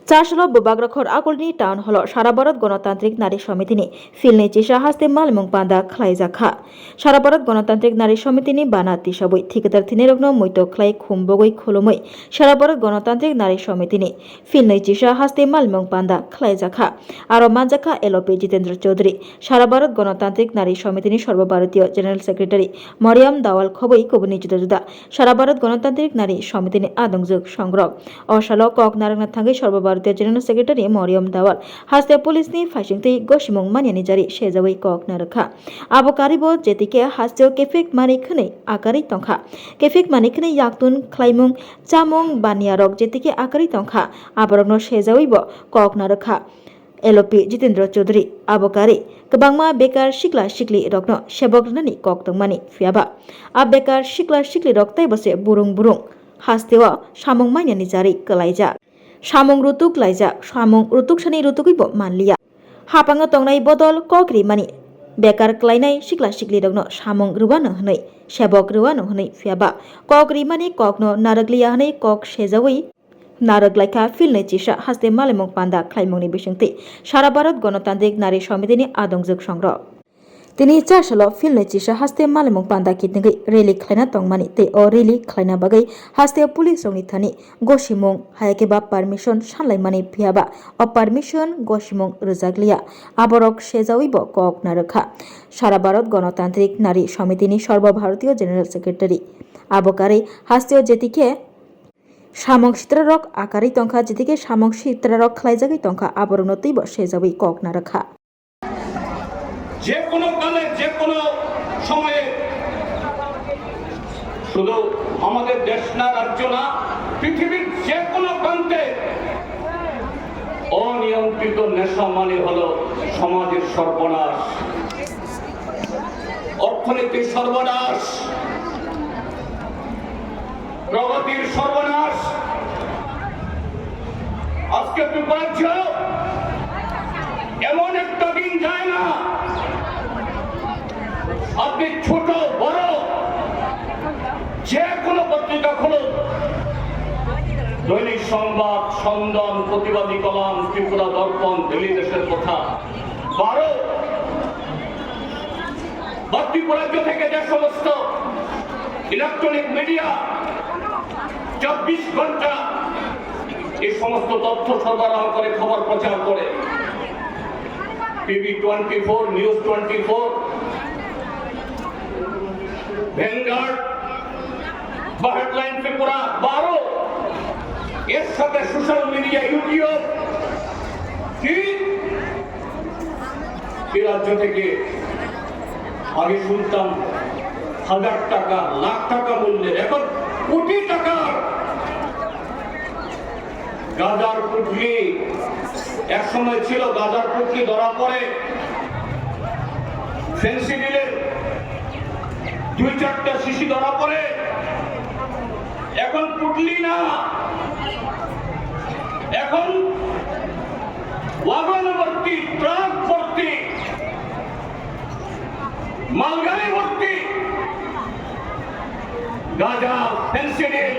চারশোল বুবাগ্রখর आगोलनि टाउन हल सारा भारत गणतांत्रिक नारी समितिनि फिलनि चिसा हास्ते मालमुं पान्दा खलाइजाखा सारा भारत गणतांत्रिक नारी समितिनि बाना तिसाबै ठिकेदार थिनेरग्न मैत खलाइ खुमबगै खुलुमै सारा भारत गणतांत्रिक नारी समितिनि फिलनि चिसा हास्ते मालमुं पान्दा खलाइजाखा आरो मानजाखा एलपि जितेंद्र चौधरी सारा भारत गणतांत्रिक नारी समितिनि सर्वभारतीय जेनेरेल सेक्रेटारि मरियम दावाल खबै कुबुनि जुदा जुदा सारा भारत गणतांत्रिक नारी समितिनि आदंजुग संग्रह अशालो कक नारंगना थांगै सर्वभारतीय जेनेरेल सेक्रेटारि मरियम दावाल हास्ते पुलिसनि फाइसिंथै गसिमुं मानियानि जारि सेजाबै कक नारखा आबो कारिबो जेतिके हास्तेव केफेक मानि खनै आकारि तंखा केफेक मानि खनै याक्तुन खलाइमुं चामुं बानियारक जेतिके आकारि तंखा आबरगनो सेजावैबो कक नारखा एलपि जितेंद्र चौधरी आबकारी गोबांमा बेकार सिख्ला सिख्लि रकनो सेबकनानि कक तंमानि फियाबा आ बेकार सिख्ला सिख्लि रकताय बसे बुरुं बुरुं हास्तेव सामुं मानियानि जारि कलाइजा सामुं रुतुक लाइजा सामुं रुतुक सानि रुतुकैबो मानलिया हापाङा तंनाय बदल कक रिमानि बेकार क्लाइनाय सिख्ला सिख्लि रकनो सामुं रुवानो हनै सेबक रुवानो हनै फियाबा कक रिमानि ककनो नारगलिया हनै कक सेजावै नारगलाइखा फिलनै चिसा हास्ते मालेमुं पान्दा खलाइमुंनि बिसंथि सारा भारत गणतांत्रिक नारी समितिनि आदंजुग संग्रह तिनि चारसालो फिलनै चिसा हास्ते मालेमुं पान्दा कितनिगै रेली खलाइना तंमानि ते अ रेली खलाइना बागै हास्ते पुलिस रंनि थानि गसिमुं हायाकेबा पारमिशन सानलाइमानि फियाबा अ पारमिशन गसिमुं रोजागलिया आबरक सेजावैबो कक नारखा सारा भारत गणतांत्रिक नारी समितिनि सर्वभारतीय जेनेरेल सेक्रेटारि आबकारै हास्तेव जेतिके सामं सित्रारक आकारि तंखा जेतिके सामं सित्रारक खलाइजागै तंखा आबरनतैबो सेजावै कक नारखा যে কোনো কালে যে কোনো সময়ে শুধু আমাদের দেশ না রাজ্য না পৃথিবীর যে কোনো প্রান্তে অনিয়ন্ত্রিত নেশা মানে হলো সমাজের সর্বনাশ, অর্থনীতির সর্বনাশ, প্রগতির সর্বনাশ। আজকে দুর্ভাগ্য এমন একটা দিন যায় না আপনি ছোট বড় যে কোনো পত্রিকা খুলুন, দৈনিক সংবাদ, সন্ধান, প্রতিবাদী কলাম, ত্রিপুরা দর্পণ, দিল্লি দেশের কথা, ত্রিপুরা রাজ্য থেকে যে সমস্ত ইলেকট্রনিক মিডিয়া 24 ঘন্টা এই সমস্ত তথ্য সরবরাহ করে খবর প্রচার করে, টিভি 24, নিউজ 24, ভ্যানগার্ড বা হেডলাইন ত্রিপুরা 12, এর সাথে সোশ্যাল মিডিয়া, ইউটিউব, কি এই রাজ্য থেকে আগে শুনতাম 1000 টাকা, লাখ টাকা মূল্যের, এখন কোটি টাকার গাঁজার পুটলি। এক সময় ছিল গাঁজার পুটলি ধরা পড়ে ফেন্সিডিলের 2-4টা শিশি ধরা পড়ে, এখন পুটলি না, এখন ওয়াগন ভর্তি, ট্রাক ভর্তি, মালগাড়ি ভর্তি গাঁজা, ফেন্সিডিল,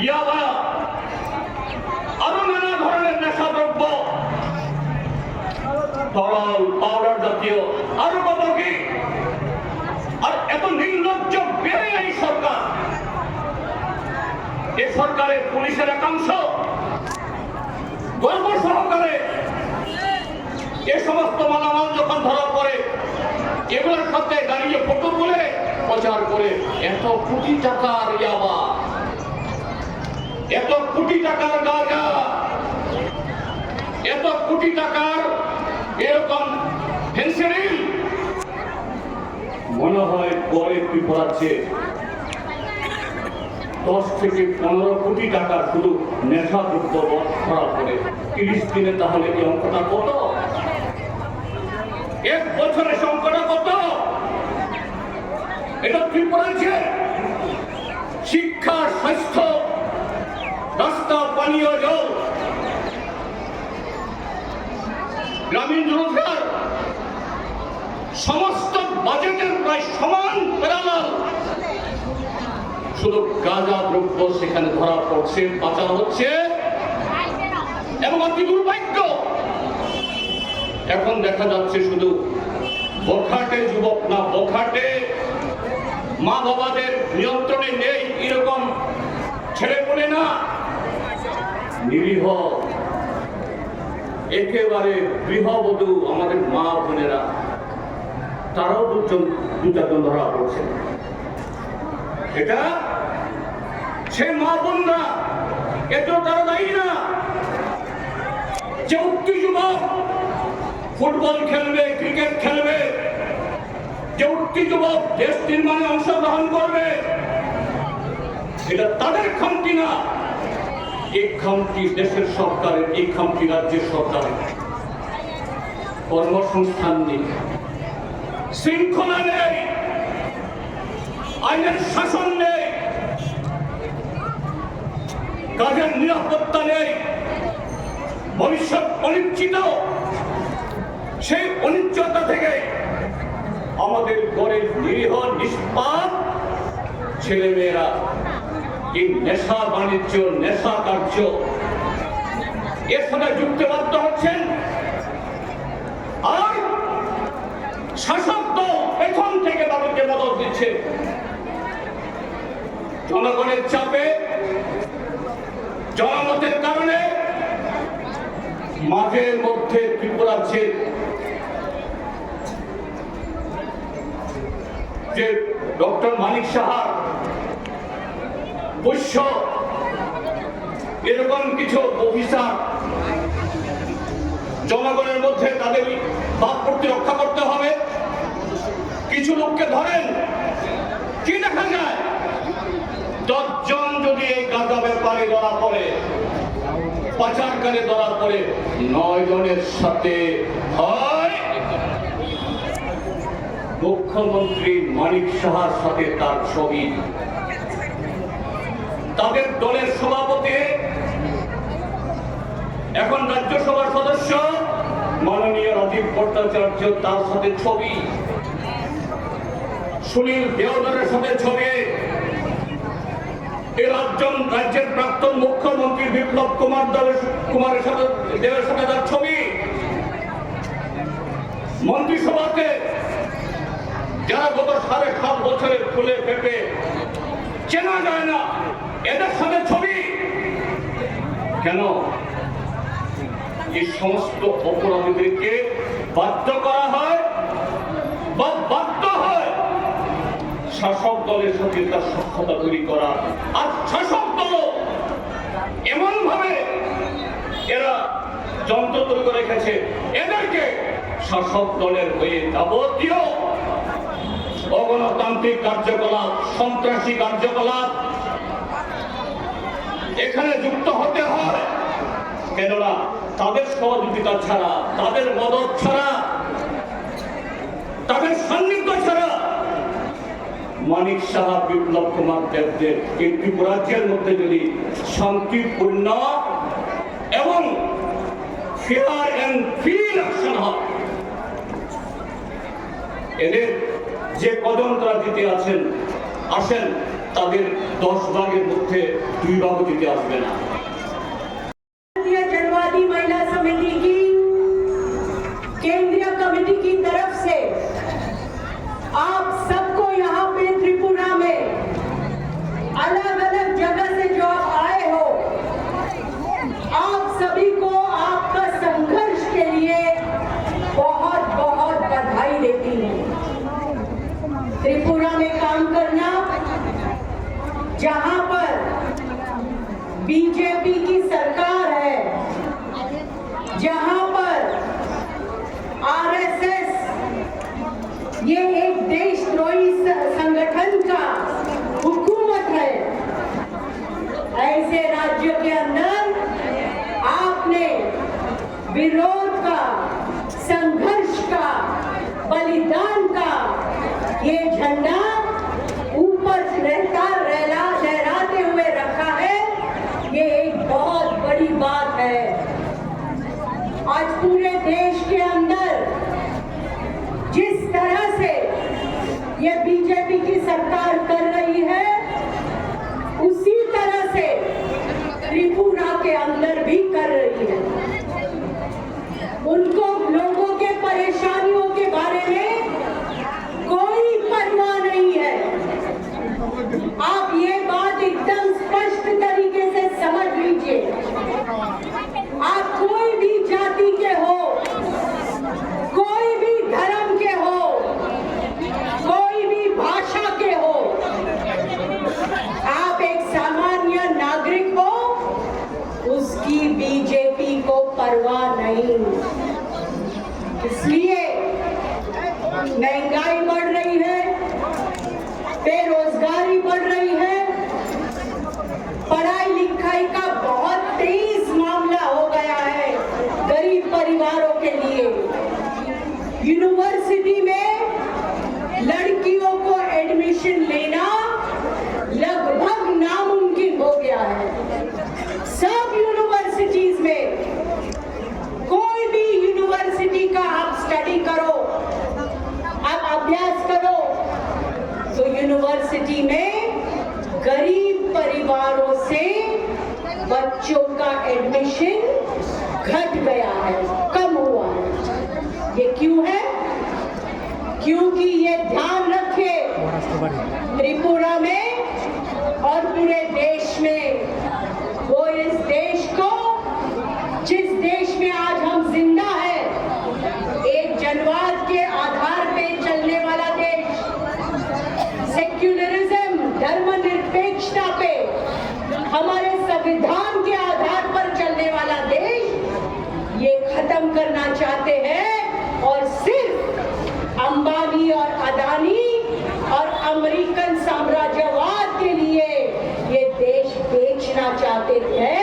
ইয়াবা, আরো নানা ধরনের নেশাদ্রব্য, তরল পাউডার জাতীয়, আরো কত কি। আর এত নির্লজ্জ বেড়ে এই সরকার, এই সরকারের পুলিশের একাংশ গর্ব সহকারে এ সমস্ত মালামাল যখন ধরা পড়ে এগুলোর সাথে দাঁড়িয়ে ফটো তুলে প্রচার করে এত কোটি টাকার ইয়াবা, এত কোটি টাকার গাঁজা, এত কোটি টাকার এরকম ফেন্সিডিল, মনে হয় পরে ত্রিপুরাচ্ছে 10 থেকে 15 কোটি টাকা শুধু নেশাদ্রব্য ধরা পড়ে 30 দিনে। তাহলে এই অঙ্কটা কত? এক বছরে সংখ্যাটা কত? এটা ত্রিপুরাচ্ছে শিক্ষা, স্বাস্থ্য, রাস্তা, পানীয় জল, গ্রামীণ রোজগার, সমস্ত বাজেটের প্রায় সমান প্যারালাল শুধু গাঁজা দ্রব্য সেখানে ধরা পড়ছে, পাচার হচ্ছে। অতি দুর্ভাগ্য, এখন দেখা যাচ্ছে শুধু বখাটে যুবক না, বখাটে মা বাবাদের নিয়ন্ত্রণে নেই এরকম ছেলে বলে না, নিরীহ একেবারে গৃহবধূ আমাদের মা বোনেরা, তারাও দুজন ধরা পড়ছে। এটা সে মা বোনরা, এত তারা দায়ী না যে উক্তি যুবক ফুটবল খেলবে, ক্রিকেট খেলবে, যে উক্তি যুবক দেশ নির্মাণে অংশগ্রহণ করবে, এটা তাদের খামতি না, এই খামতি দেশের সরকারের, এই খামতি রাজ্যের সরকারের। কর্মসংস্থান নেই, শৃঙ্খলা নেই, আইনের শাসন নেই, কাজের নিরাপত্তা নেই, ভবিষ্যৎ অনিশ্চিত। সেই অনিশ্চয়তা থেকে আমাদের গরিব নিরীহ নিষ্পাপ ছেলেমেয়েরা এই নেশা বাণিজ্য, নেশা কার্য এর সাথে যুক্ত বাধ্য হচ্ছেন। আর শাসক দল পেছন থেকে তাদেরকে মদত দিচ্ছে। জনগণের চাপে, জনমতের কারণে মাঝের মধ্যে ত্রিপুরার যে ডক্টর মানিক সাহার বৈশ্য এরকম কিছু অফিসার জনগণের মধ্যে তাদের বাদ রক্ষা করতে হবে, কিছু লোককে ধরেন, কি দেখা যায় 10 জন যদি এই গাঁজা ব্যাপারে ধরা পড়ে, পাচারকারী ধরা পড়ে, 9 জনের সাথে হয় মুখ্যমন্ত্রী মানিক সাহার সাথে তার ছবি। তাদের দলের সভাপতি, এখন রাজ্যসভার সদস্য মাননীয় রাজীব ভট্টাচার্য, তার সাথে ছবি। সুনীল দেওধরের সাথে ছবি। এই রাজ্যের প্রাক্তন মুখ্যমন্ত্রী বিপ্লব কুমারের সাথে দেবের সাথে তার ছবি। মন্ত্রিসভাতে যারা গত 7.5 বছরের ফুলে ফেপে চেনা যায় না, এদের সাথে ছবি। কেন এই সমস্ত অপরাধীদেরকে বাধ্য করা হয় বা বাধ্য হয় শাসক দলের সাথে তার সখ্যতা তৈরি করা? আর শাসক দল এমন ভাবে এরা যন্ত্র তৈরি করে রেখেছে, এদেরকে শাসক দলের হয়ে যাবতীয় অগণতান্ত্রিক কার্যকলাপ, সন্ত্রাসী কার্যকলাপ এখানে যুক্ত হতে হয়। কেননা তাদের সহযোগিতা ছাড়া, তাদের মদত ছাড়া, তাদের সান্নিধ্য ছাড়া মানিক সাহা, বিপ্লব কুমার দেবদের এই ত্রিপুরাজ্যের মধ্যে যদি শান্তিপূর্ণ এবং ফেয়ার এন্ড ফ্রি ইলেকশন হয়, এদের যে কদম তারা জিতে আসেন, তাদের 10 ভাগের মধ্যে 2 ভাগও জিতে আসবে না। जनवादी महिला समिति की केंद्रीय कमेटी की तरफ से आप सबको यहाँ पे त्रिपुरा में अलग अलग जगह से जो आप आए हो, आप सभी को आपका संघर्ष के लिए बहुत बहुत बधाई देती हूँ। त्रिपुरा में काम करना, जहाँ पर बीजेपी की सरकार है, जहां पर आरएसएस ये एक देशद्रोही संगठन का हुकूमत है, ऐसे राज्य के अंदर आपने विरोध का, संघर्ष का, बलिदान का ये झंडा ऊपर लहराते हुए रखा है। ये एक बहुत बड़ी बात है। आज पूरे देश के अंदर जिस तरह से ये बीजेपी की सरकार कर रही है, उसी तरह से त्रिपुरा के अंदर भी कर रही है। उसकी बीजेपी को परवाह नहीं। इसलिए महंगाई बढ़ रही है, बेरोजगारी बढ़ रही है, पढ़ाई लिखाई का बहुत तेज मामला हो गया है गरीब परिवारों के लिए। यूनिवर्सिटी में लड़कियों को एडमिशन लेना लगभग नामुमकिन हो गया है। सब यूनिवर्सिटीज में, कोई भी यूनिवर्सिटी का आप स्टडी करो, आप अभ्यास करो, तो यूनिवर्सिटी में गरीब परिवारों से बच्चों का एडमिशन घट गया है, कम हुआ है। ये क्यों है? क्योंकि ये ध्यान रखे त्रिपुरा में और पूरे देश में, वो इस देश को, जिस देश में आज हम जिंदा है, एक जनवाद के आधार पे चलने वाला देश, सेक्युलरिज्म, धर्मनिरपेक्षता पे, हमारे संविधान के आधार पर चलने वाला देश, ये खत्म करना चाहते हैं और सिर्फ अंबानी और अदानी और अमेरिकन साम्राज्यवाद के लिए ये देश बेचना चाहते हैं।